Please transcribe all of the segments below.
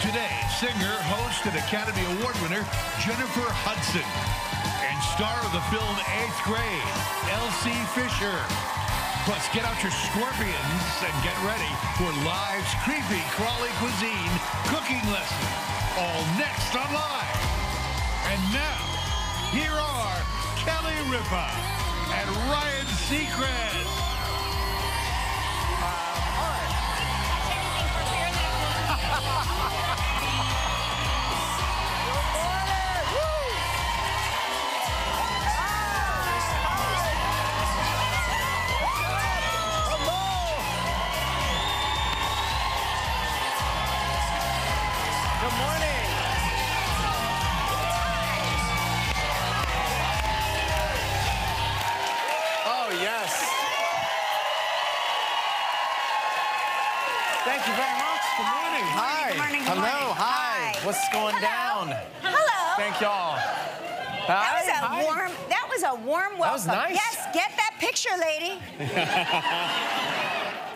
today, singer, host, and Academy Award winner Jennifer Hudson. And star of the film 8th Grade, Elsie Fisher. Plus, get out your scorpions and get ready for Live's creepy, crawly cuisine cooking lesson. All next on Live. And now, here are Kelly Ripa and Ryan Seacrest. Good morning. Oh, yes. Thank you very much. Good morning. Hi. Good morning. Good Hello. morning. Hi. Hi. What's going Hello. down? Hello. Thank y'all. That was a warm welcome. That was nice. Yes, get that picture, lady.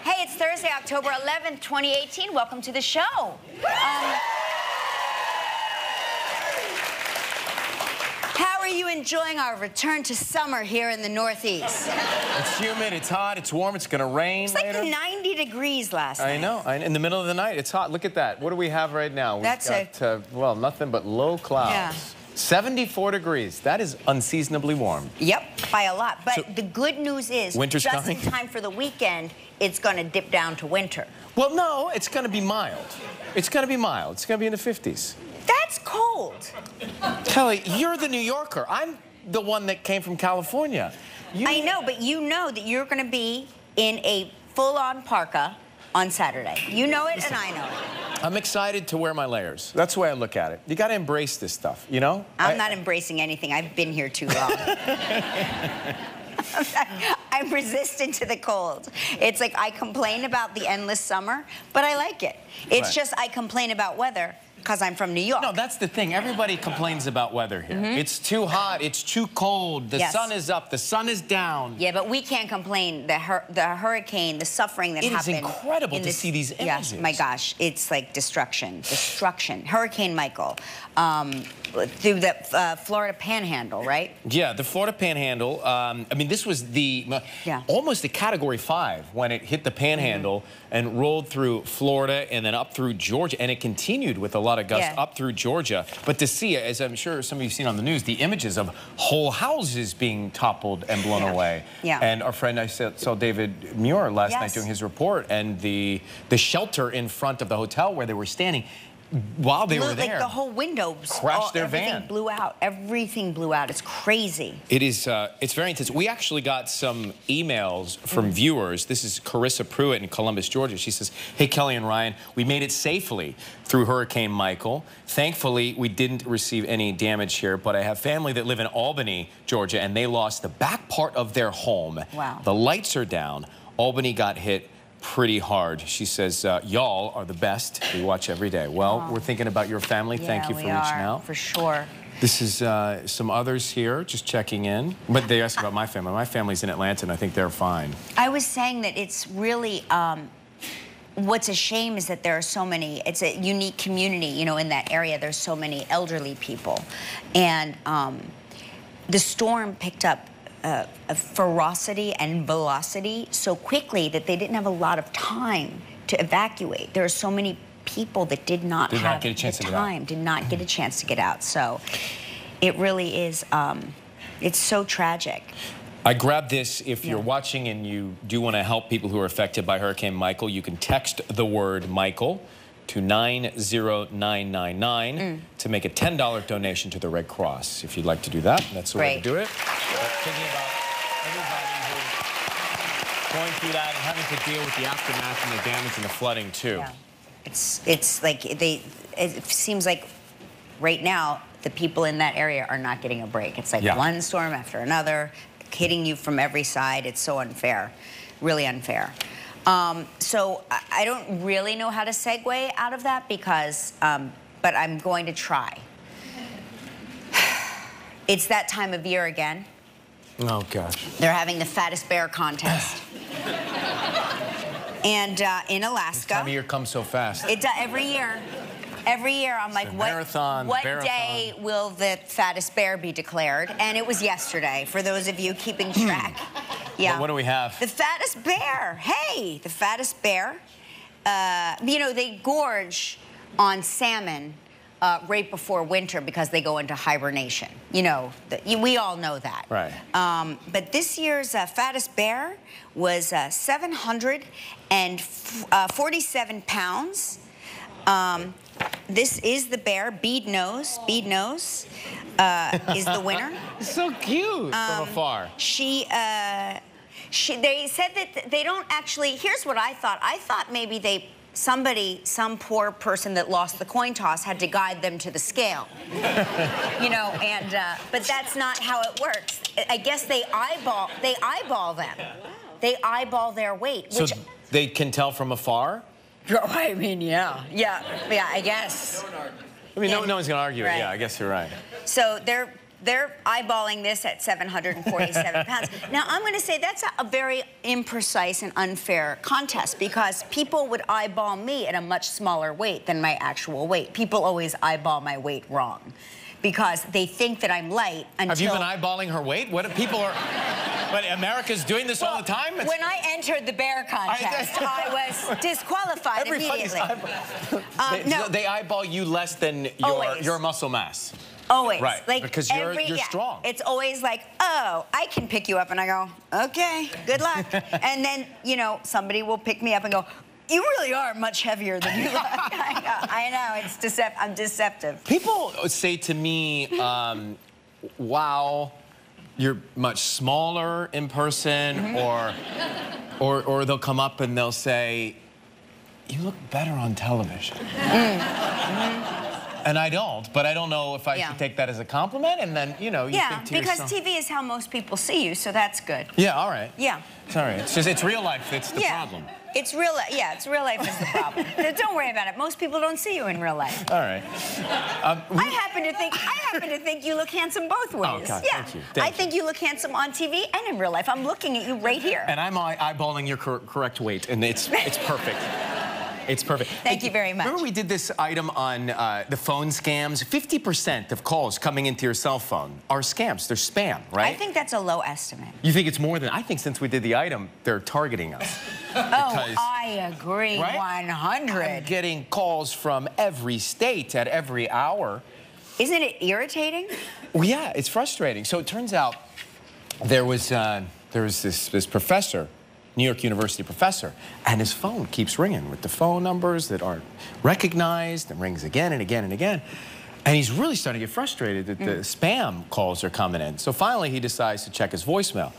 Hey, it's Thursday, October 11th, 2018. Welcome to the show. How are you enjoying our return to summer here in the Northeast? It's humid, it's hot, it's warm, it's gonna rain It's like later. 90 degrees last night. I know. In the middle of the night, it's hot. Look at that. What do we have right now? That's We've got, well, nothing but low clouds. Yeah. 74 degrees. That is unseasonably warm. Yep, by a lot. But So, the good news is, winter's just coming? in time for the weekend, it's going to dip down to winter. Well, no, it's gonna be mild. It's gonna be mild. It's gonna be in the 50s. That's cold. Kelly, you're the New Yorker. I'm the one that came from California. I know, but you know that you're going to be in a full-on parka on Saturday. You know it, and I know it. I'm excited to wear my layers. That's the way I look at it. You got to embrace this stuff, you know? I'm not embracing anything. I've been here too long. I'm resistant to the cold. It's like I complain about the endless summer, but I like it. It's Right. just I complain about weather because I'm from New York. No, that's the thing. Everybody complains about weather here. It's too hot. It's too cold. The Yes. sun is up. The sun is down. Yeah, but we can't complain. The hurricane, the suffering that It is happened. incredible in to see these Yes, images. my gosh, it's like destruction, destruction. Hurricane Michael, through the Florida Panhandle, right? Yeah, the Florida Panhandle. I mean, this was the almost a Category 5 when it hit the Panhandle and rolled through Florida and then up through Georgia, and it continued with a lot of gusts up through Georgia. But to see, as I'm sure some of you've seen on the news, the images of whole houses being toppled and blown away. Yeah. And our friend, I saw David Muir last night doing his report, and the shelter in front of the hotel where they were standing, while they were there, like the whole windows crashed their everything van. blew out. Everything blew out. It's crazy. It is, it's very intense. We actually got some emails from viewers. This is Carissa Pruitt in Columbus, Georgia. She says, hey, Kelly and Ryan, we made it safely through Hurricane Michael. Thankfully, we didn't receive any damage here, but I have family that live in Albany, Georgia, and they lost the back part of their home. Wow. The lights are down. Albany got hit pretty hard. She says, y'all are the best. We watch every day. Well, we're thinking about your family. Thank you for reaching out. For sure. This is some others here just checking in. But they asked about my family. My family's in Atlanta, and I think they're fine. I was saying that it's really, what's a shame is that there are so many, it's a unique community, you know, in that area. There's so many elderly people. And the storm picked up a ferocity and velocity so quickly that they didn't have a lot of time to evacuate. There are so many people that did not have get a chance the to get out. time, did not get a chance to get out. So it really is, it's so tragic. I grabbed this. If you're watching and you do want to help people who are affected by Hurricane Michael, you can text the word Michael to 90999 to make a $10 donation to the Red Cross. If you'd like to do that, that's the way to do it. Thinking about everybody who's going through that and having to deal with the aftermath and the damage and the flooding too. Yeah. It's like it seems like right now the people in that area are not getting a break. It's like one storm after another, hitting you from every side. It's so unfair, really unfair. So I don't really know how to segue out of that because, but I'm going to try. It's that time of year again. Oh, gosh. They're having the fattest bear contest. And in Alaska. This time of year comes so fast. It does every year. Every year, I'm like, what marathon. day will the fattest bear be declared? And it was yesterday, for those of you keeping track. Yeah. What do we have? The fattest bear. Hey, the fattest bear. You know, they gorge on salmon right before winter because they go into hibernation. You know, we all know that. Right. But this year's fattest bear was 747 pounds. This is the bear, Bead Nose. Bead Nose is the winner. So cute from afar. They said that they don't actually, here's what I thought. I thought maybe some poor person that lost the coin toss had to guide them to the scale. You know, and, but that's not how it works. I guess they eyeball them. They eyeball their weight, So which... they can tell from afar? I mean, yeah, I guess. I mean, no one's going to argue Right. it. Yeah, I guess you're right. So they're eyeballing this at 747 pounds. Now, I'm going to say that's a very imprecise and unfair contest because people would eyeball me at a much smaller weight than my actual weight. People always eyeball my weight wrong because they think that I'm light until... Have you been eyeballing her weight? What if people are... But America's doing this all the time? When I entered the bear contest, I was disqualified immediately. They eyeball you less than your muscle mass. Always. Right, Like because you're strong. It's always like, oh, I can pick you up. And I go, okay, good luck. And then, you know, somebody will pick me up and go, you really are much heavier than you look. I know, I'm deceptive. People say to me, wow, you're much smaller in person, or they'll come up and they'll say, you look better on television. And I don't, but I don't know if I should take that as a compliment, and then, you know, you think to yourself... because TV is how most people see you, so that's good. Yeah, all right. Yeah. It's all right. It's just, it's real life that's the problem. It's real life is the problem. Don't worry about it. Most people don't see you in real life. All right. I happen to think you look handsome both ways. Oh, God, yeah. thank you. I think you look handsome on TV and in real life. I'm looking at you right here. And I'm eyeballing your correct weight, and it's perfect. It's perfect. Thank you very much. Remember we did this item on the phone scams? 50% of calls coming into your cell phone are scams. They're spam, right? I think that's a low estimate. You think it's more than... I think since we did the item, they're targeting us. I agree, right? 100. I'm getting calls from every state at every hour. Isn't it irritating? Well, yeah, it's frustrating. So it turns out there was this professor, New York University professor, and his phone keeps ringing with the phone numbers that aren't recognized and rings again and again and again. And he's really starting to get frustrated that the spam calls are coming in. So finally he decides to check his voicemail.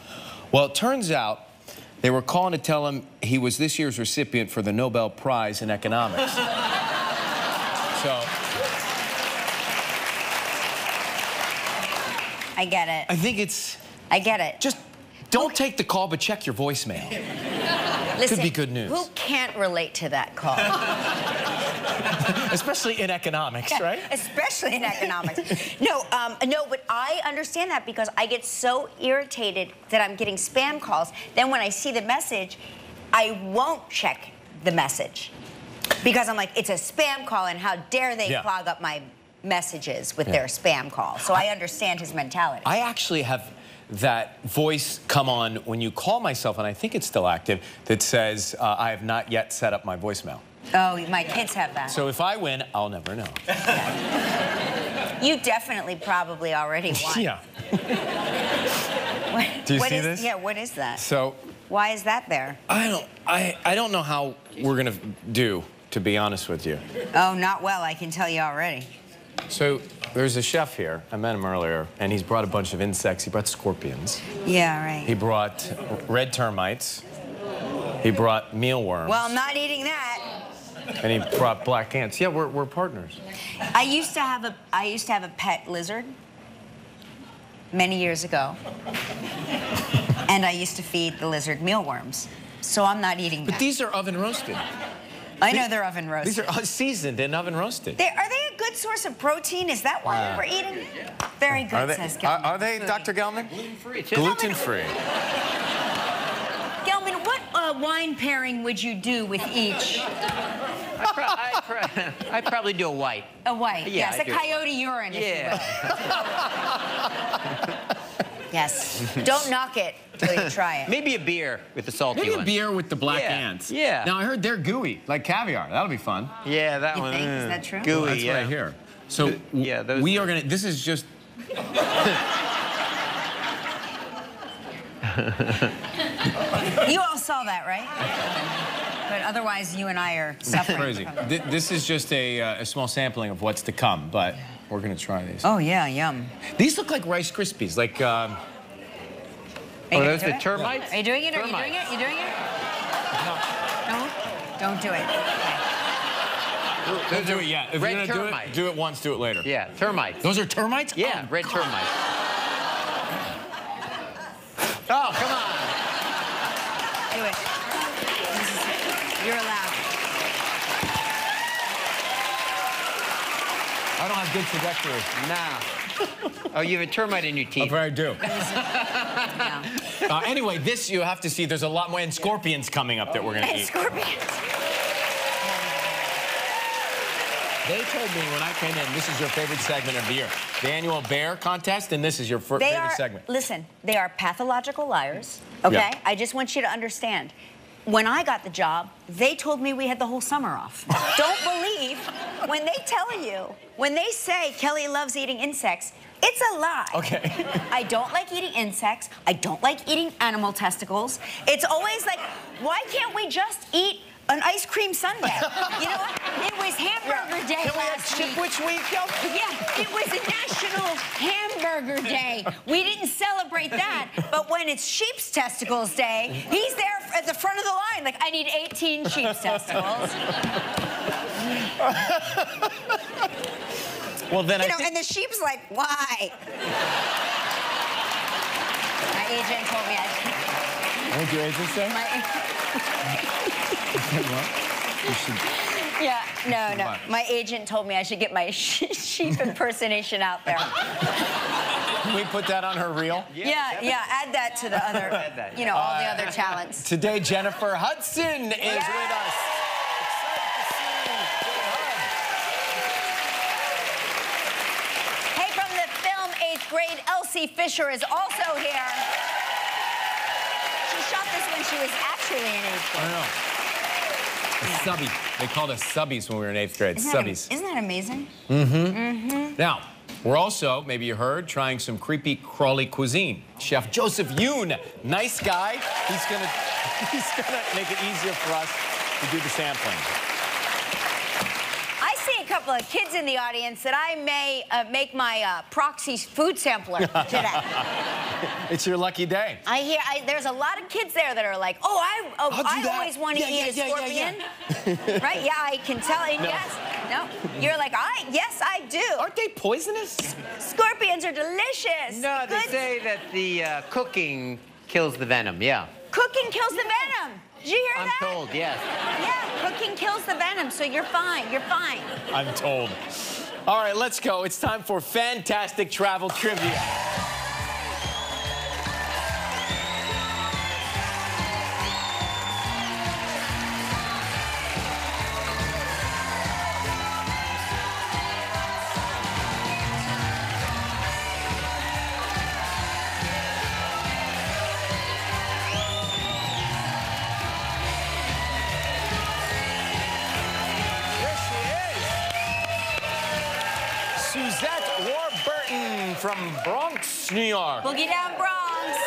Well, it turns out they were calling to tell him he was this year's recipient for the Nobel Prize in Economics. So... I get it. I think it's... I get it. Just don't take the call, but check your voicemail. Listen, could be good news. Who can't relate to that call? Especially in economics, right? Especially in economics. No, but I understand that because I get so irritated that I'm getting spam calls. Then when I see the message, I won't check the message because I'm like, it's a spam call, and how dare they clog up my messages with their spam call. So I understand his mentality. I actually have that voice come on when you call myself, and I think it's still active, that says, I have not yet set up my voicemail. Oh, my kids have that. So if I win, I'll never know. You definitely probably already won. Yeah. Do you see this? Yeah, what is that? So... Why is that there? I don't know how we're going to do, to be honest with you. Oh, not well, I can tell you already. So there's a chef here. I met him earlier, and he's brought a bunch of insects. He brought scorpions. Yeah, right. He brought red termites. He brought mealworms. Well, I'm not eating that. And he brought black ants. Yeah, we're partners. I used to have a pet lizard many years ago, and I used to feed the lizard mealworms. So I'm not eating that. But these are oven roasted. I know they're oven roasted. These are seasoned and oven roasted. Are they a good source of protein? Is that why we're eating? Very good, says Gelman. Are they, Dr. Gelman? Gluten-free. Gluten-free. Gelman, wine pairing would you do with each? I'd probably do a white. A white, Yeah, yes. A coyote urine, if you will. Yes. Don't knock it till you try it. Maybe a beer with the salty Maybe one. a beer with the black Yeah, ants. yeah. Now, I heard they're gooey, like caviar. That'll be fun. Yeah, that You one. think? Is that true? Gooey, That's what I hear. So, Yeah, those- we are going to, this is just... You all saw that, right? But otherwise, you and I are suffering. Crazy. This is just a small sampling of what's to come, but we're going to try these. Oh, yeah, yum. These look like Rice Krispies, like... Oh, those the termites? Are you doing it? Are you Termites. doing it? You doing it? No? Don't do it. Those do are it, yeah. If red you're gonna termites. do it once, do it later. Yeah, termites. Those are termites? Yeah, red termites. Oh, come on. Do it. You're allowed. I don't have good trajectory. Nah. Oh, you have a termite in your teeth. I do. Yeah. Anyway, this you have to see. There's a lot more, and scorpions coming up that we're going to Hey, eat. scorpions. They told me when I came in, this is your favorite segment of the year. The annual bear contest, and this is your favorite segment. Listen, they are pathological liars, okay? Yeah. I just want you to understand. When I got the job, they told me we had the whole summer off. Don't believe when they tell you, when they say Kelly loves eating insects, it's a lie. Okay. I don't like eating insects. I don't like eating animal testicles. It's always like, why can't we just eat an ice cream sundae? You know what? It was hamburger day last week. Which week? Yeah, it was a National Hamburger Day. We didn't celebrate that, but when it's Sheep's Testicles Day, he's there at the front of the line, like, I need 18 sheep's testicles. Well, then You know, and the sheep's like, why? My agent told me I What did your agent say? Yeah, no. What? My agent told me I should get my sheep impersonation out there. Can we put that on her reel? Yeah, add that to the other, you know, all the other talents. Today, Jennifer Hudson is with us. Hey, from the film 8th Grade, Elsie Fisher is also here. She shot this when she was actually in 8th grade. I know. A subby. They called us subbies when we were in 8th grade. Subbies. Isn't that amazing? Now, we're also, maybe you heard, trying some creepy crawly cuisine. Chef Joseph Yoon, nice guy. He's gonna make it easier for us to do the sampling. I see a couple of kids in the audience that I may make my proxy food sampler today. It's your lucky day. There's a lot of kids there that are like, oh, I always want to eat a scorpion. Right? Yeah, I can tell. And yes. No. You're like, yes, I do. Aren't they poisonous? Scorpions are delicious. No, they Good. say that the cooking kills the venom, yeah. Cooking kills the venom. Did you hear that? I'm told, yes. Yeah, cooking kills the venom, so you're fine. You're fine. I'm told. All right, let's go. It's time for fantastic travel trivia. Suzette Warburton from Bronx, New York. Boogie down Bronx.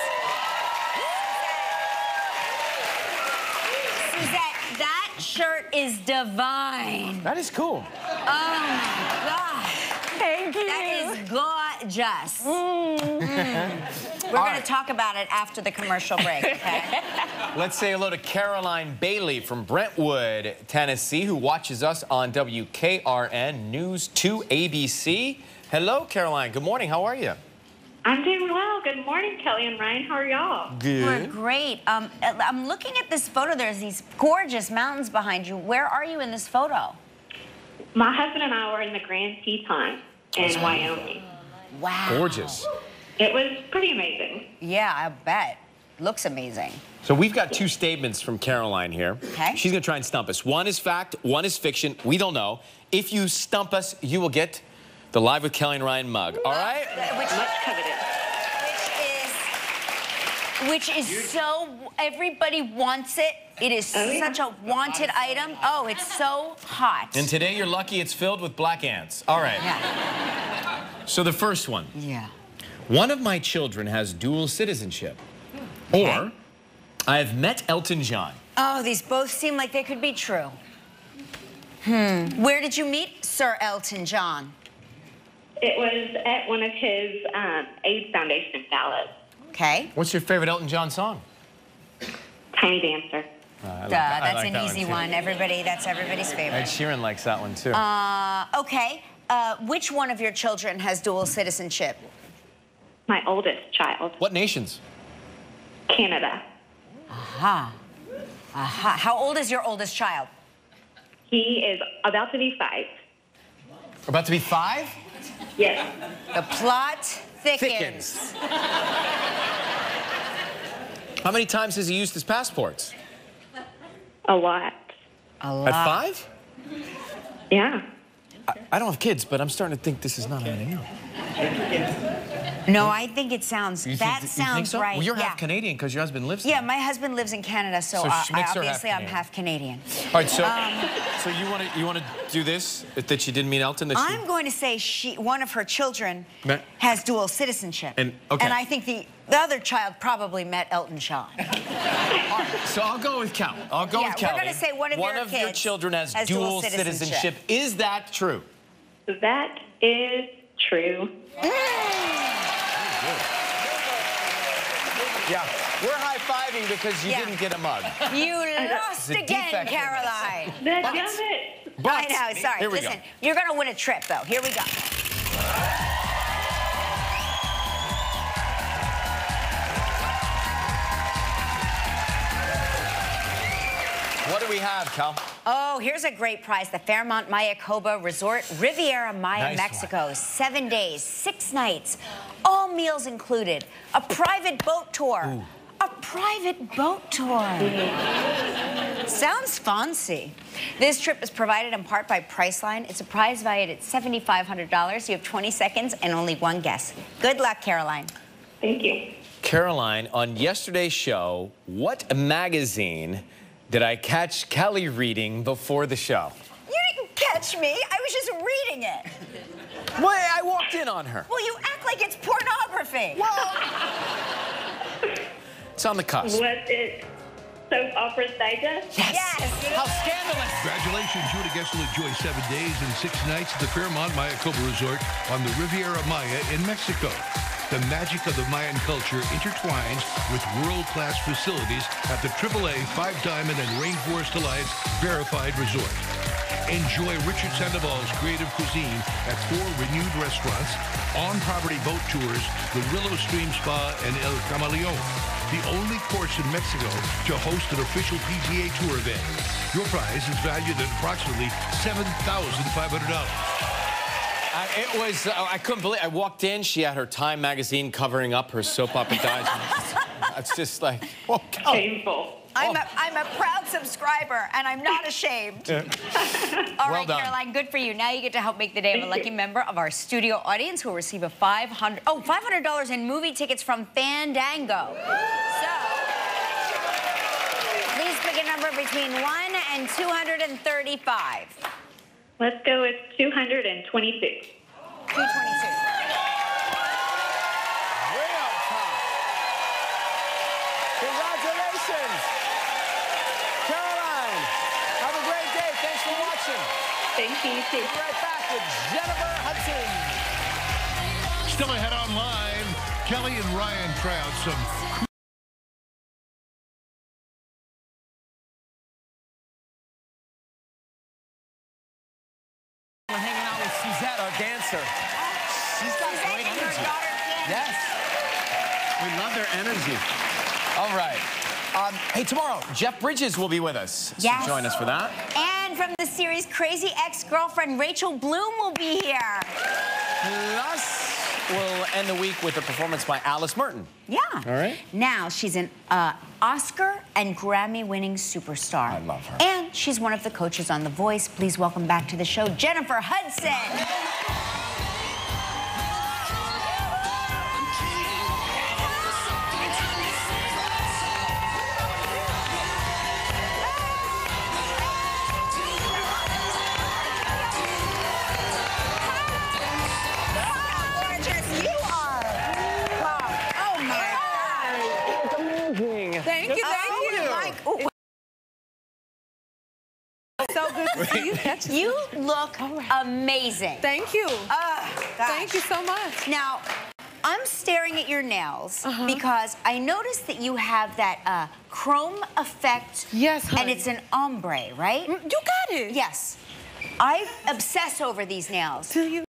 Suzette, that shirt is divine. That is cool. Oh my God. Thank you. That is gorgeous. We're going to talk about it after the commercial break, okay? Let's say hello to Caroline Bailey from Brentwood, Tennessee, who watches us on WKRN News 2 ABC. Hello, Caroline. Good morning. How are you? I'm doing well. Good morning, Kelly and Ryan. How are y'all? Good. We're great. I'm looking at this photo. There's these gorgeous mountains behind you. Where are you in this photo? My husband and I were in the Grand Teton in Wyoming. Wow. Gorgeous. It was pretty amazing. Yeah, I bet. looks amazing. So we've got two statements from Caroline here. Okay. She's going to try and stump us. One is fact, one is fiction. We don't know. If you stump us, you will get the Live with Kelly and Ryan mug. All right? Much coveted. Which is so, everybody wants it. It is such a wanted item. Oh, it's so hot. And today you're lucky it's filled with black ants. All right. Yeah. So the first one. Yeah. One of my children has dual citizenship. Okay. Or I have met Elton John. Oh, these both seem like they could be true. Where did you meet Sir Elton John? It was at one of his AIDS Foundation galas. Okay. What's your favorite Elton John song? Tiny Dancer. That's an easy one. That's everybody's Ed favorite. Sheeran likes that one too. Okay. Which one of your children has dual citizenship? My oldest child. What nations? Canada. Aha. Aha. How old is your oldest child? He is about to be 5. About to be 5? Yes. The plot thickens. How many times has he used his passports? A lot. A lot. At 5? Yeah. I don't have kids, but I'm starting to think this is not adding up. No, I think it sounds, You that think sounds so? right. Well, you're yeah. half Canadian because your husband lives there. Yeah, my husband lives in Canada, so, So makes her obviously half I'm half Canadian. All right, so so you want to do this that she didn't mean Elton? That I'm going to say one of her children Met- has dual citizenship. And- okay. And I think the other child probably met Elton John. All right, so I'll go with Cal. I'll go with Cal. We're going to say one of your kids children has dual citizenship. Is that true? That is true. Yeah, we're high-fiving because you didn't get a mug. You lost It's a again, defect. Caroline. Damn it. But, I know, sorry. Here we Listen, go. you're going to win a trip, though. Here we go. What do we have, Cal? Oh, here's a great prize. The Fairmont Mayakoba Resort, Riviera Maya, Nice Mexico. 7 days, 6 nights, all meals included. A private boat tour. Ooh. A private boat tour. Sounds fancy. This trip is provided in part by Priceline. It's a prize valued at $7,500. You have 20 seconds and only one guess. Good luck, Caroline. Thank you. Caroline, on yesterday's show, what magazine did I catch Kelly reading before the show? You didn't catch me. I was just reading it. Well, I walked in on her. Well, you act like it's pornography. It's on the cusp. Was it Soap Operas Digest? Yes. How scandalous. Congratulations, you and a guest will enjoy 7 days and 6 nights at the Fairmont Mayakoba Resort on the Riviera Maya in Mexico. The magic of the Mayan culture intertwines with world-class facilities at the AAA 5-Diamond and Rainforest Alliance Verified Resort. Enjoy Richard Sandoval's creative cuisine at 4 renewed restaurants, on-property boat tours, the Willow Stream Spa, and El Camaleon, the only course in Mexico to host an official PGA Tour event. Your prize is valued at approximately $7,500. It was, I couldn't believe I walked in, she had her Time magazine covering up her soap opera digest. It's just like, oh, God. Shameful. I'm a proud subscriber, and I'm not ashamed. All right, done. Caroline, good for you. Now you get to help make the day of a lucky member of our studio audience who will receive a $500 in movie tickets from Fandango. So, please pick a number between 1 and 235. Let's go with 226. 222. Way up top. Congratulations. Caroline, have a great day. Thanks for watching. Thank you, too. We'll be right back with Jennifer Hudson. Still ahead online, Kelly and Ryan try out some We're hanging out with Suzette, our dancer. She's got great energy. Yes. We love their energy. All right. Hey, tomorrow, Jeff Bridges will be with us. Yes. So join us for that. And from the series Crazy Ex-Girlfriend, Rachel Bloom will be here. Plus, We'll end the week with a performance by Alice Merton. Yeah. All right. Now she's an Oscar and Grammy-winning superstar. I love her. And she's one of the coaches on The Voice. Please welcome back to the show, Jennifer Hudson. Thank you, thank you. Oh, so good to see you. you look amazing. Thank you. Gosh. Thank you so much. Now, I'm staring at your nails because I noticed that you have that chrome effect. Yes, honey. And it's an ombre, right? You got it. Yes. I obsess over these nails. Do you?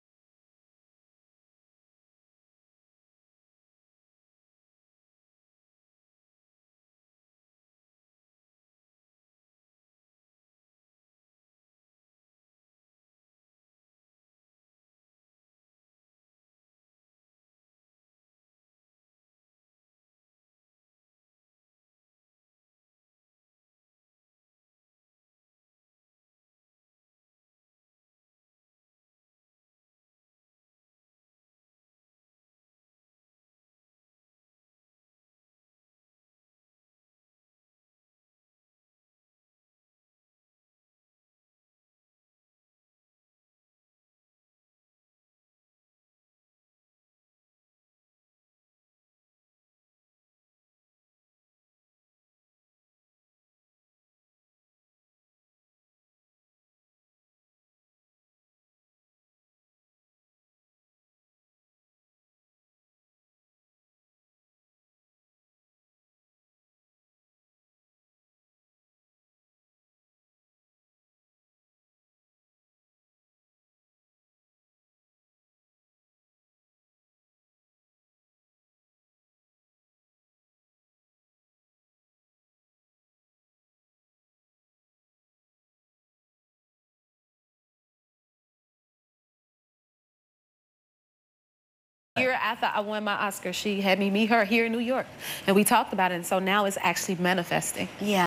Year after I won my Oscar, she had me meet her here in New York, and we talked about it, and so now it's actually manifesting. Yeah.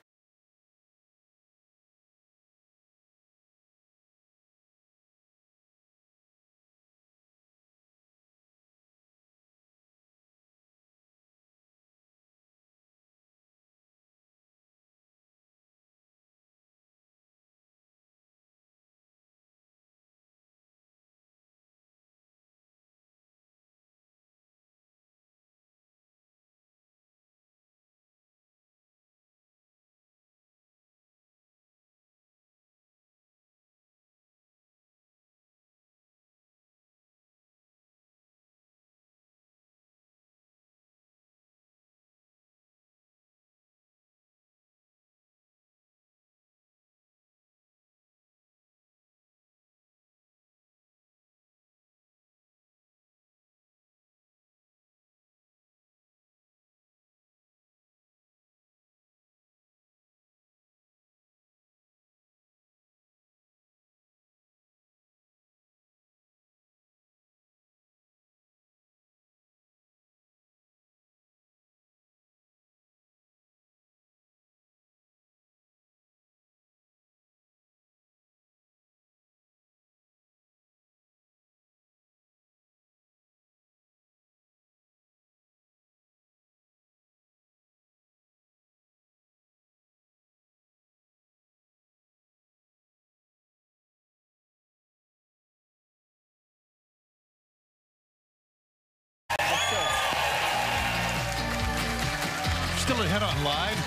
Still ahead on Live,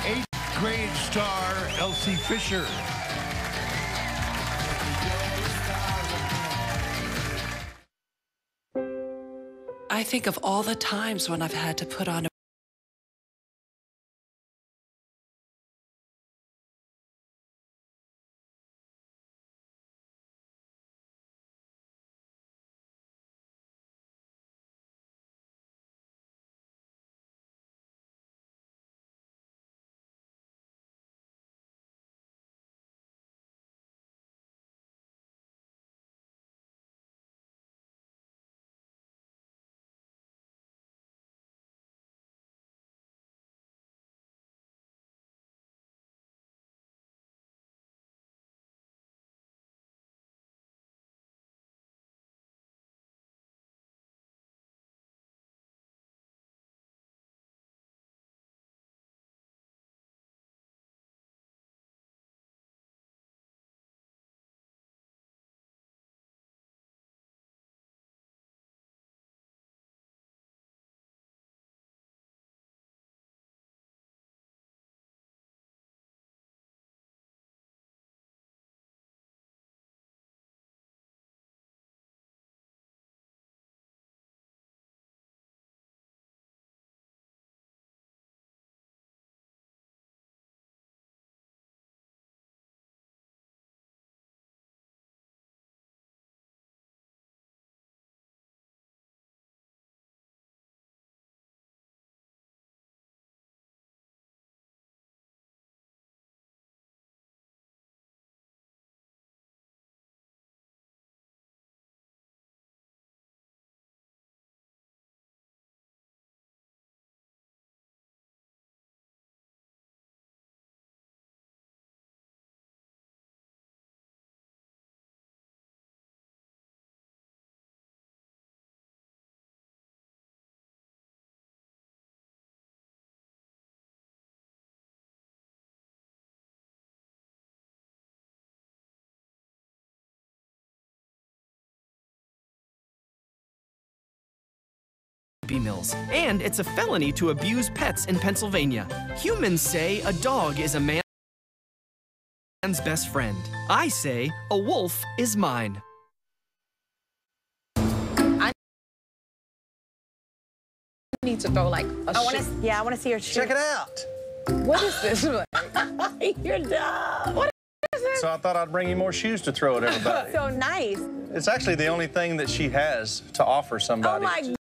8th grade star Elsie Fisher. I think of all the times when I've had to put on a Happy Meals. And it's a felony to abuse pets in Pennsylvania. Humans say a dog is a man's best friend. I say a wolf is mine. I need to throw like a shoe. Yeah, I want to see your shoe. Check it out. What is this? You're dumb. What is this? So I thought I'd bring you more shoes to throw at everybody. So nice. It's actually the only thing that she has to offer somebody. Oh my God.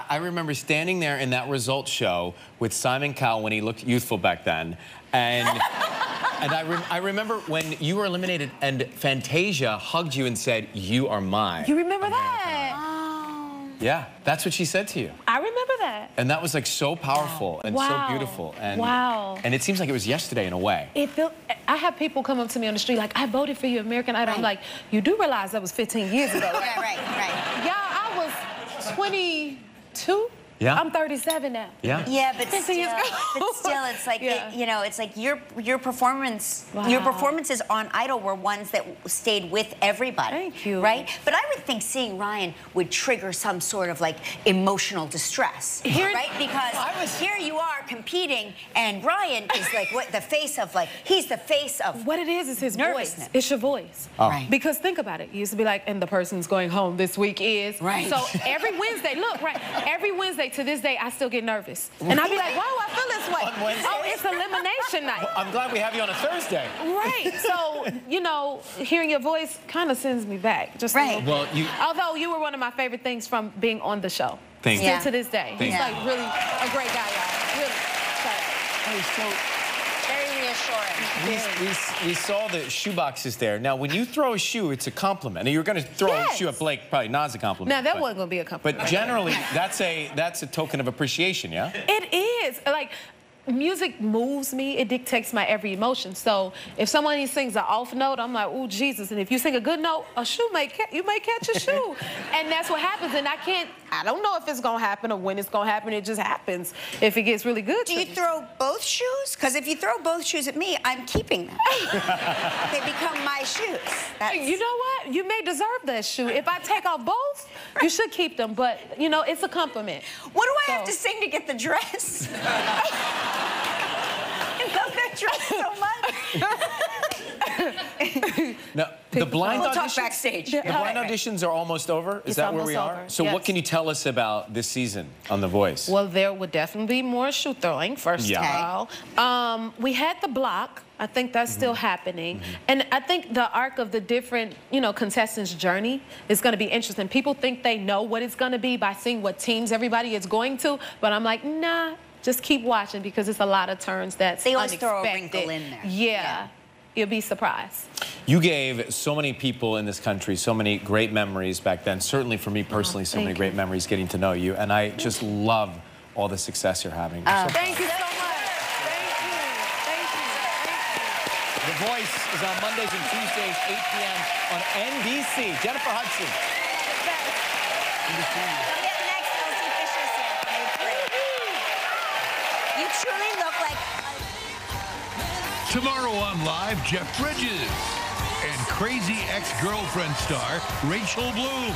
I remember standing there in that results show with Simon Cowell when he looked youthful back then. And, I remember when you were eliminated and Fantasia hugged you and said, "You are mine." You remember that? Oh. Yeah, that's what she said to you. I remember that. And that was like so powerful and so beautiful. And, and it seems like it was yesterday in a way. I have people come up to me on the street like, "I voted for you, American Idol." I'm like, you do realize that was 15 years ago, right? right. Yeah, I was 22. Yeah. I'm 37 now. Yeah. Yeah, but still, it's like you know, it's like your performances on Idol were ones that stayed with everybody. Thank you. Right? But I would think seeing Ryan would trigger some sort of like emotional distress, right? Because here you are competing, and Ryan is like the face of he's the face of what it is his voice. It's your voice. Oh. Right. Because think about it. You used to be like, and the person's going home this week is. Right. So every Wednesday, every Wednesday to this day, I still get nervous. And I'll be like, whoa, I feel this way. On Wednesday? Oh, it's elimination night. Well, I'm glad we have you on a Thursday. Right. So, you know, hearing your voice kind of sends me back. Just right. Well, although you were one of my favorite things from being on the show. Thank you. Still to this day. He's like really a great guy, y'all. Really. So very reassuring. we saw the shoe boxes there. Now, when you throw a shoe, it's a compliment. And you're going to throw a shoe at Blake, probably not as a compliment. Now, that wasn't going to be a compliment. But generally, that's a token of appreciation, yeah? It is. Like, music moves me. It dictates my every emotion. So if someone sings an off note, I'm like, oh, Jesus. And if you sing a good note, you may catch a shoe. And that's what happens. And I don't know if it's going to happen or when it's going to happen. It just happens if it gets really good. Do you throw both shoes? Because if you throw both shoes at me, I'm keeping them. They become my shoes. You know what? You may deserve that shoe. If I take off both, you should keep them. But, you know, it's a compliment. What do I have to sing to get the dress? I love that dress so much. Now, the blind we'll auditions. talk backstage. The blind auditions are almost over. Is that where we are? Over. So yes. What can you tell us about this season on The Voice? Well, there would definitely be more shoe throwing, first of all. We had the block. I think that's still happening. And I think the arc of the different, contestants' journey is going to be interesting. People think they know what it's going to be by seeing what teams everybody is going to. But I'm like, nah, just keep watching because it's a lot of turns that's They always unexpected. throw a wrinkle in there. Yeah. You'll be surprised. You gave so many people in this country so many great memories back then. Certainly for me personally, so many great memories getting to know you. And I just love all the success you're having. Thank you so much. The Voice is on Mondays and Tuesdays, 8 p.m. on NBC. Jennifer Hudson. You truly look like... Tomorrow on Live, Jeff Bridges and crazy ex-girlfriend star Rachel Bloom.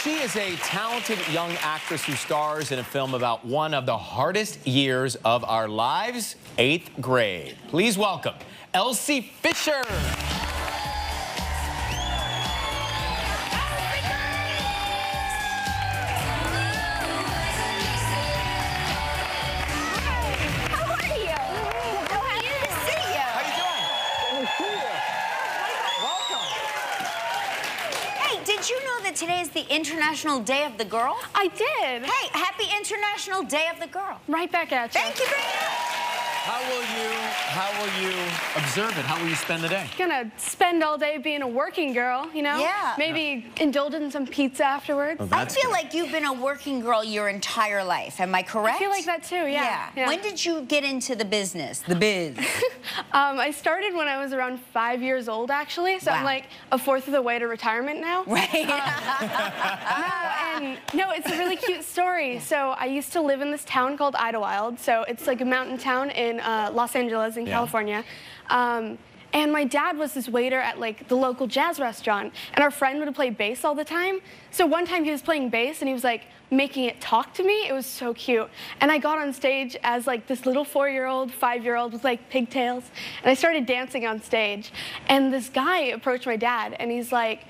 She is a talented young actress who stars in a film about one of the hardest years of our lives, 8th grade. Please welcome Elsie Fisher. Did you know that today is the International Day of the Girl? I did. Hey, happy International Day of the Girl. Right back at you. Thank you very much. How will you observe it? How will you spend the day? Gonna spend all day being a working girl, you know? Yeah. Maybe indulge in some pizza afterwards. I feel like you've been a working girl your entire life. Am I correct? I feel like that too, yeah. When did you get into the business, the biz? I started when I was around 5 years old, actually. So I'm like a fourth of the way to retirement now. Right. No, it's a really cute story. So I used to live in this town called Idlewild. So it's like a mountain town in Los Angeles in California. And my dad was this waiter at like the local jazz restaurant, and our friend would play bass all the time. So one time he was playing bass and he was like making it talk to me. It was so cute. And I got on stage as like this little 4-year-old, 5-year-old with like pigtails, and I started dancing on stage. And this guy approached my dad and he's like,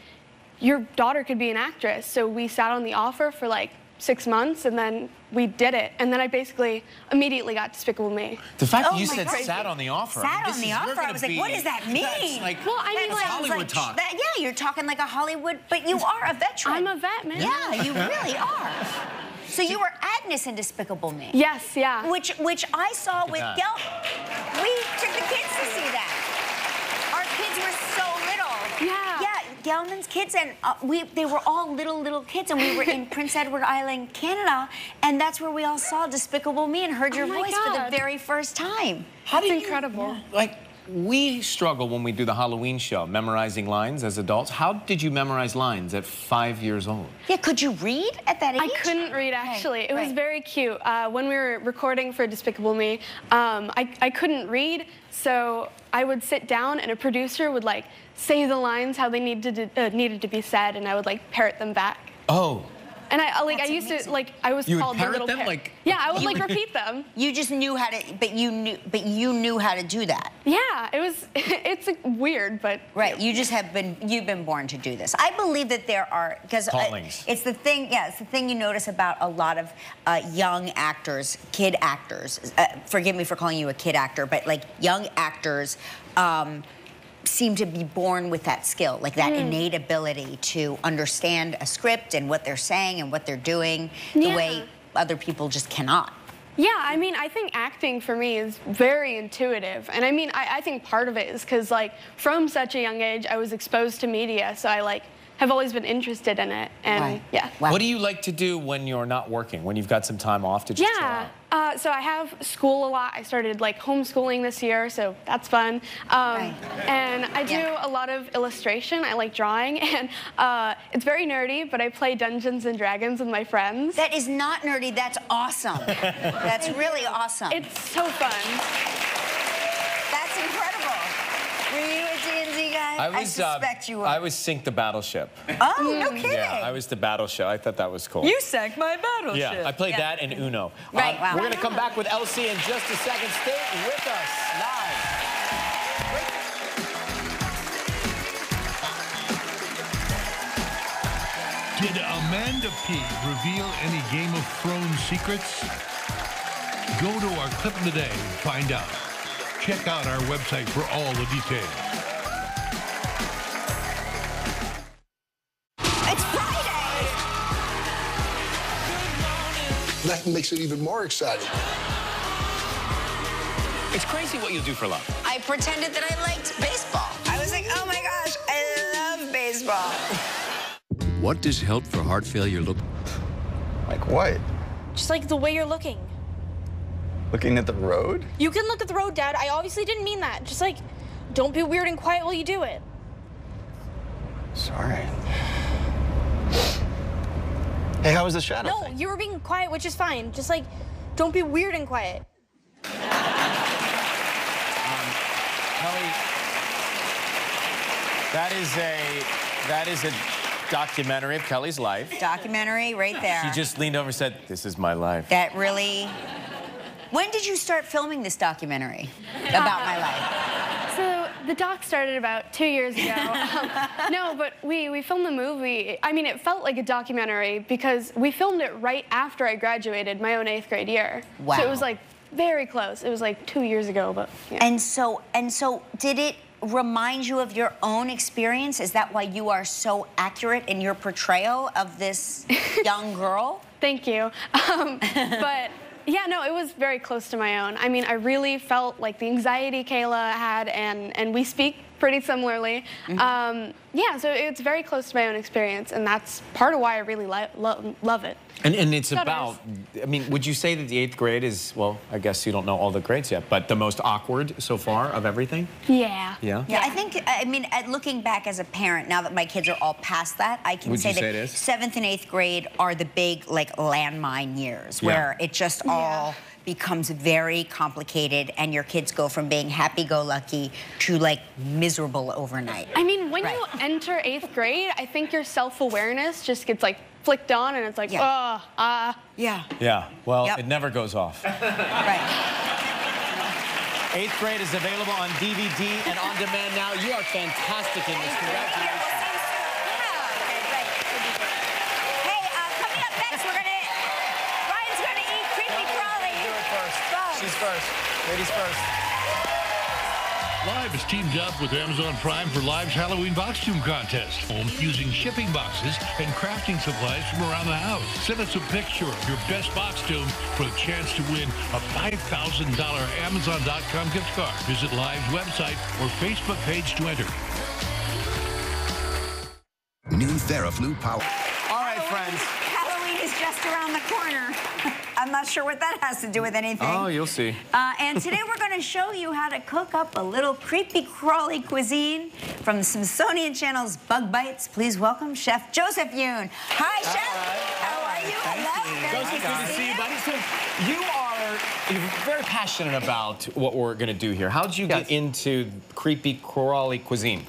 your daughter could be an actress. So we sat on the offer for like 6 months, and then we did it. And then I basically immediately got Despicable Me. The fact that you said sat on the offer. Sat on the offer. I was like, what does that mean? Like, well, I mean, like Hollywood talk. Yeah, you're talking like a Hollywood, but you are a veteran. I'm a vet, man. Yeah, you really are. So you were Agnes in Despicable Me. Yes, yeah. Which I saw with Gel. We took the kids to see that. Our kids were so little. Yeah. Yeah, Gelman's kids, and they were all little kids, and we were in Prince Edward Island, Canada, and that's where we all saw Despicable Me and heard your voice for the very first time. That's incredible. Like, we struggle when we do the Halloween show, memorizing lines as adults. How did you memorize lines at 5 years old? Yeah, could you read at that age? I couldn't read, actually. It was very cute. When we were recording for Despicable Me, I couldn't read, so I would sit down and a producer would like say the lines how they needed to be said, and I would like parrot them back. Oh. And I used to like I was you called would the little them? parrot. Like, yeah, I would like repeat them. You just knew how to, but you knew how to do that. Yeah, it's weird, but right. You just you've been born to do this. I believe that there are, because it's the thing. Yeah, it's the thing you notice about a lot of young actors, kid actors. Forgive me for calling you a kid actor, but like young actors. Seem to be born with that skill, like that innate ability to understand a script and what they're saying and what they're doing the way other people just cannot. Yeah, I mean, I think acting for me is very intuitive. And I mean, I think part of it is because like from such a young age, I was exposed to media, so I like have always been interested in it. And yeah. Wow. What do you like to do when you're not working, when you've got some time off to just chill out? So I have school a lot. I started like homeschooling this year, so that's fun. And I do a lot of illustration. I like drawing, and it's very nerdy, but I play Dungeons and Dragons with my friends. That is not nerdy, that's awesome. That's really awesome. It's so fun. That's incredible. Were you a D&D guy? I suspect you were. I was Sync the Battleship. Oh, no kidding. Yeah, I was the Battleship. I thought that was cool. You sank my battleship. Yeah, I played that and Uno. Right, wow. We're going to come back with Elsie in just a second. Stay with us live. Did Amanda P reveal any Game of Thrones secrets? Go to our clip of the day and find out. Check out our website for all the details. It's Friday! That makes it even more exciting. It's crazy what you'll do for love. I pretended that I liked baseball. I was like, oh my gosh, I love baseball. What does Help for Heart Failure look like? What? Just like the way you're looking. Looking at the road? You can look at the road, Dad. I obviously didn't mean that. Just like, don't be weird and quiet while you do it. Sorry. Hey, how was the shadow No, thing? you were being quiet, which is fine. Just like, don't be weird and quiet. Kelly, that is a documentary of Kelly's life. Documentary right there. She just leaned over and said, "This is my life." That really... When did you start filming this documentary about my life? So the doc started about 2 years ago. No, but we filmed the movie. I mean, it felt like a documentary because we filmed it right after I graduated my own 8th grade year. Wow. So it was like very close. It was like 2 years ago, but yeah. And so did it remind you of your own experience? Is that why you are so accurate in your portrayal of this young girl? Thank you. But yeah, no, it was very close to my own. I mean, I really felt like the anxiety Kayla had, and we speak pretty similarly. Yeah, so it's very close to my own experience, and that's part of why I really love it. And it's about, I mean, would you say that the 8th grade is, well, I guess you don't know all the grades yet, but the most awkward so far of everything? Yeah. Yeah? Yeah, I think, I mean, looking back as a parent, now that my kids are all past that, I can say that 7th and 8th grade are the big, like, landmine years where it just all becomes very complicated, and your kids go from being happy-go-lucky to, like, miserable overnight. I mean, when you enter 8th grade, I think your self-awareness just gets, like, flicked on, and it's like, Yeah. Yeah, well, it never goes off. Right. 8th grade is available on DVD and on demand now. You are fantastic in this. Congratulations. She's first. Ladies first. Live is teamed up with Amazon Prime for Live's Halloween Boxtoon Contest. Home using shipping boxes and crafting supplies from around the house. Send us a picture of your best Boxtoon for the chance to win a $5,000 Amazon.com gift card. Visit Live's website or Facebook page to enter. New Theraflu Power. All right, friends. Halloween is just around the corner. I'm not sure what that has to do with anything. Oh, you'll see. And today we're going to show you how to cook up a little creepy crawly cuisine from the Smithsonian Channel's Bug Bites. Please welcome Chef Joseph Yoon. Hi, Chef. How are you? Hello. Joseph, good to see you, buddy. So you're very passionate about what we're going to do here. How did you get into creepy crawly cuisine?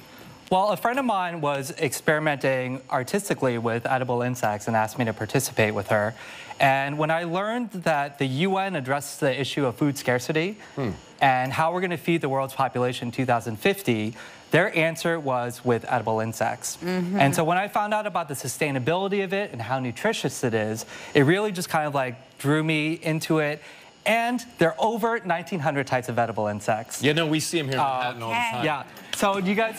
Well, a friend of mine was experimenting artistically with edible insects and asked me to participate with her. And when I learned that the UN addressed the issue of food scarcity and how we're going to feed the world's population in 2050, their answer was with edible insects. And so when I found out about the sustainability of it and how nutritious it is, it really just kind of like drew me into it. And there are over 1,900 types of edible insects. Yeah, no, we see them here in Manhattan all the time. Yeah. So do you guys,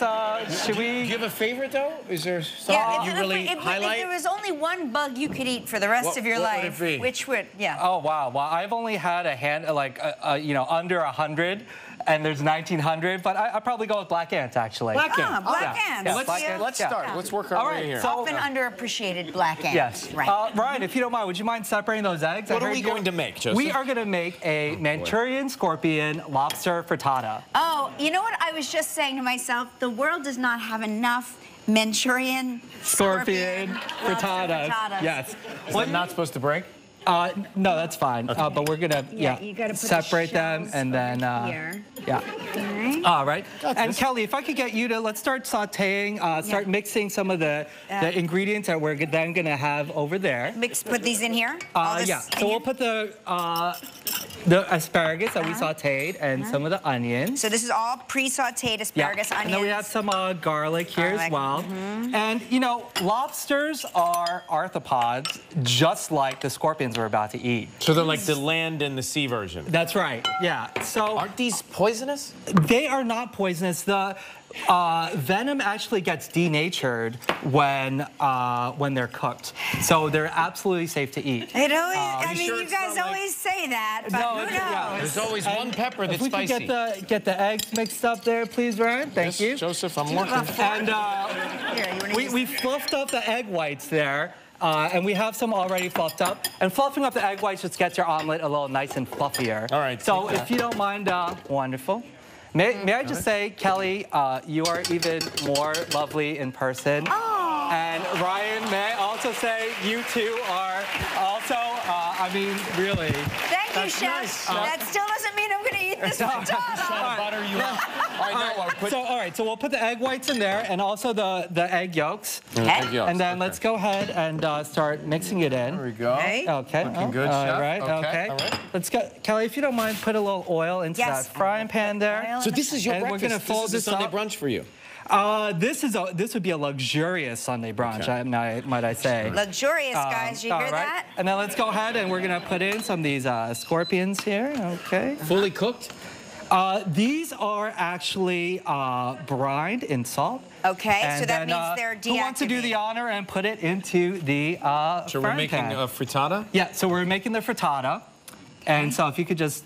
should we? Do you have a favorite, though? Is there something you really highlight? If there was only one bug you could eat for the rest of your life, would it be? which would, Oh, wow. Well, I've only had a hand, like, you know, under 100. And there's 1,900, but I'd probably go with black ants, actually. Black ants. Black ants. Let's start. Let's work our way here. Often underappreciated black ants. Yes. Right. Ryan, if you don't mind, would you mind separating those eggs? What are we going to make, Joseph? We are going to make a Manchurian scorpion lobster frittata. Oh, you know what I was just saying to myself? The world does not have enough Manchurian scorpion frittatas. Yes. Is that not supposed to break? No, that's fine. But we're gonna you gotta put separate them and then here. All right. And Kelly, if I could get you to let's start sautéing, start mixing some of the ingredients that we're then gonna have over there. Put these in here. Yeah. So we'll put the asparagus that we sautéed and some of the onions. So this is all pre-sautéed asparagus, onions. And then we have some garlic here as well. And you know, lobsters are arthropods, just like the scorpions we're about to eat. So they're like the land and the sea version. That's right. Yeah. So aren't these poisonous? They are not poisonous. The venom actually gets denatured when they're cooked. So they're absolutely safe to eat. It always, I mean, you guys always say that, but who knows? Yeah, there's always one pepper that's spicy. If we could get the eggs mixed up there, please, Ryan. Thank you. Joseph, I'm working. And we fluffed up the egg whites there. And we have some already fluffed up. And fluffing up the egg whites just gets your omelet a little nice and fluffier. All right. So if you don't mind, wonderful. May I just say, Kelly, you are even more lovely in person. Oh. And Ryan, may I also say, you two are also, I mean, really. Thank you, Chef. Nice. That still doesn't mean I'm going to eat this frittata. Butter you up. All right, so we'll put the egg whites in there and also the egg yolks. Okay. And then let's go ahead and start mixing it in. There we go. Okay. Looking good, Chef. All right, okay. All right. Let's go, Kelly, if you don't mind, put a little oil into that frying pan there. So this is your and breakfast. We're gonna fold this is a Sunday up. brunch for you. This would be a luxurious Sunday brunch, might I say. Luxurious, guys. You hear that? And then let's go ahead and we're gonna put in some of these scorpions here. Okay. Fully cooked? These are actually brined in salt. Okay, and so that means they're deactivated. Who wants to do the honor and put it into the So we're making a frittata? Yeah, so we're making the frittata. And so if you could just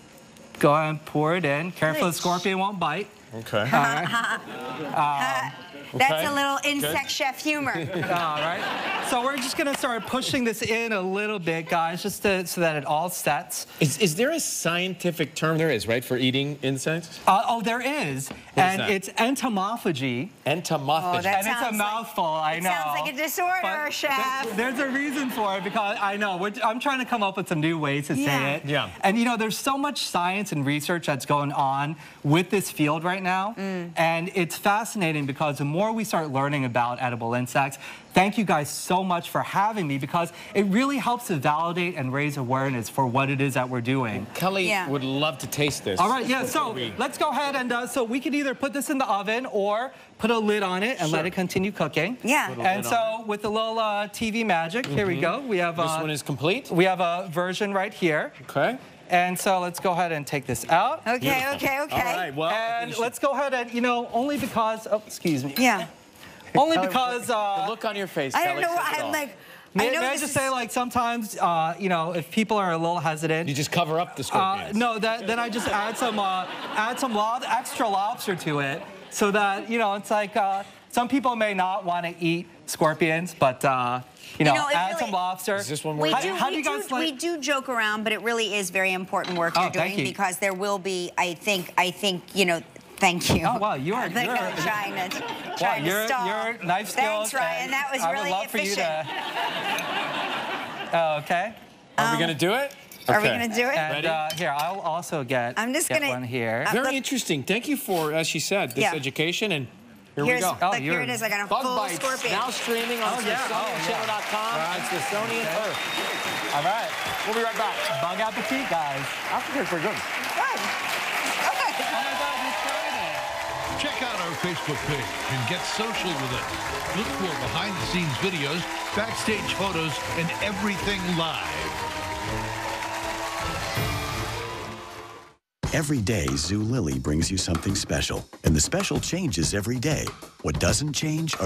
go ahead and pour it in. Careful, the scorpion won't bite. Okay. All right. That's a little insect chef humor. All right. So we're just going to start pushing this in a little bit, guys, just so that it all sets. Is there a scientific term? There is, right, for eating insects? Oh, there is. And it's entomophagy. Entomophagy. Oh, and it's a mouthful, I know. It sounds like a disorder, chef. There's a reason for it, because I know. I'm trying to come up with some new ways to say it. Yeah. And, you know, there's so much science and research that's going on with this field right now. And it's fascinating because the more we start learning about edible insects, thank you guys so much for having me, because it really helps to validate and raise awareness for what it is that we're doing. Kelly would love to taste this. All right, yeah, so let's go ahead and so we can either put this in the oven or put a lid on it and let it continue cooking. Yeah. And so with the little TV magic, here we go. We have this one is complete? We have a version right here. Okay. And so let's go ahead and take this out. Okay. All right, well. And let's go ahead and, you know, only because, oh, excuse me. Yeah. Only because... the look on your face, I Kelly, don't know, says it I'm all. like... May I just say, like, sometimes, you know, if people are a little hesitant... You just cover up the scorpions. No, then I just add some extra lobster to it, so that, you know, it's like, some people may not want to eat scorpions, but, you know, add some lobster. Is this one We work? we do joke around, but it really is very important work you're doing, because there will be, I think, you know, thank you. Oh, wow, you're trying to stall. You're knife skills. Thanks, Ryan. That was really efficient. Okay. Are we going to do it? Are we going to do it? And here, I'll also get one here. Very interesting. Thank you for, as she said, this education. And here we go. Look, here it is. I got a full Bites, scorpion. now streaming on SmithsonianChannel.com. It's Smithsonian Earth. All right. We'll be right back. Bon appetit, guys. Africa is pretty good. Good. Okay. Check out our Facebook page and get social with us. Look for behind-the-scenes videos, backstage photos, and everything live. Every day, Zulily brings you something special. And the special changes every day. What doesn't change are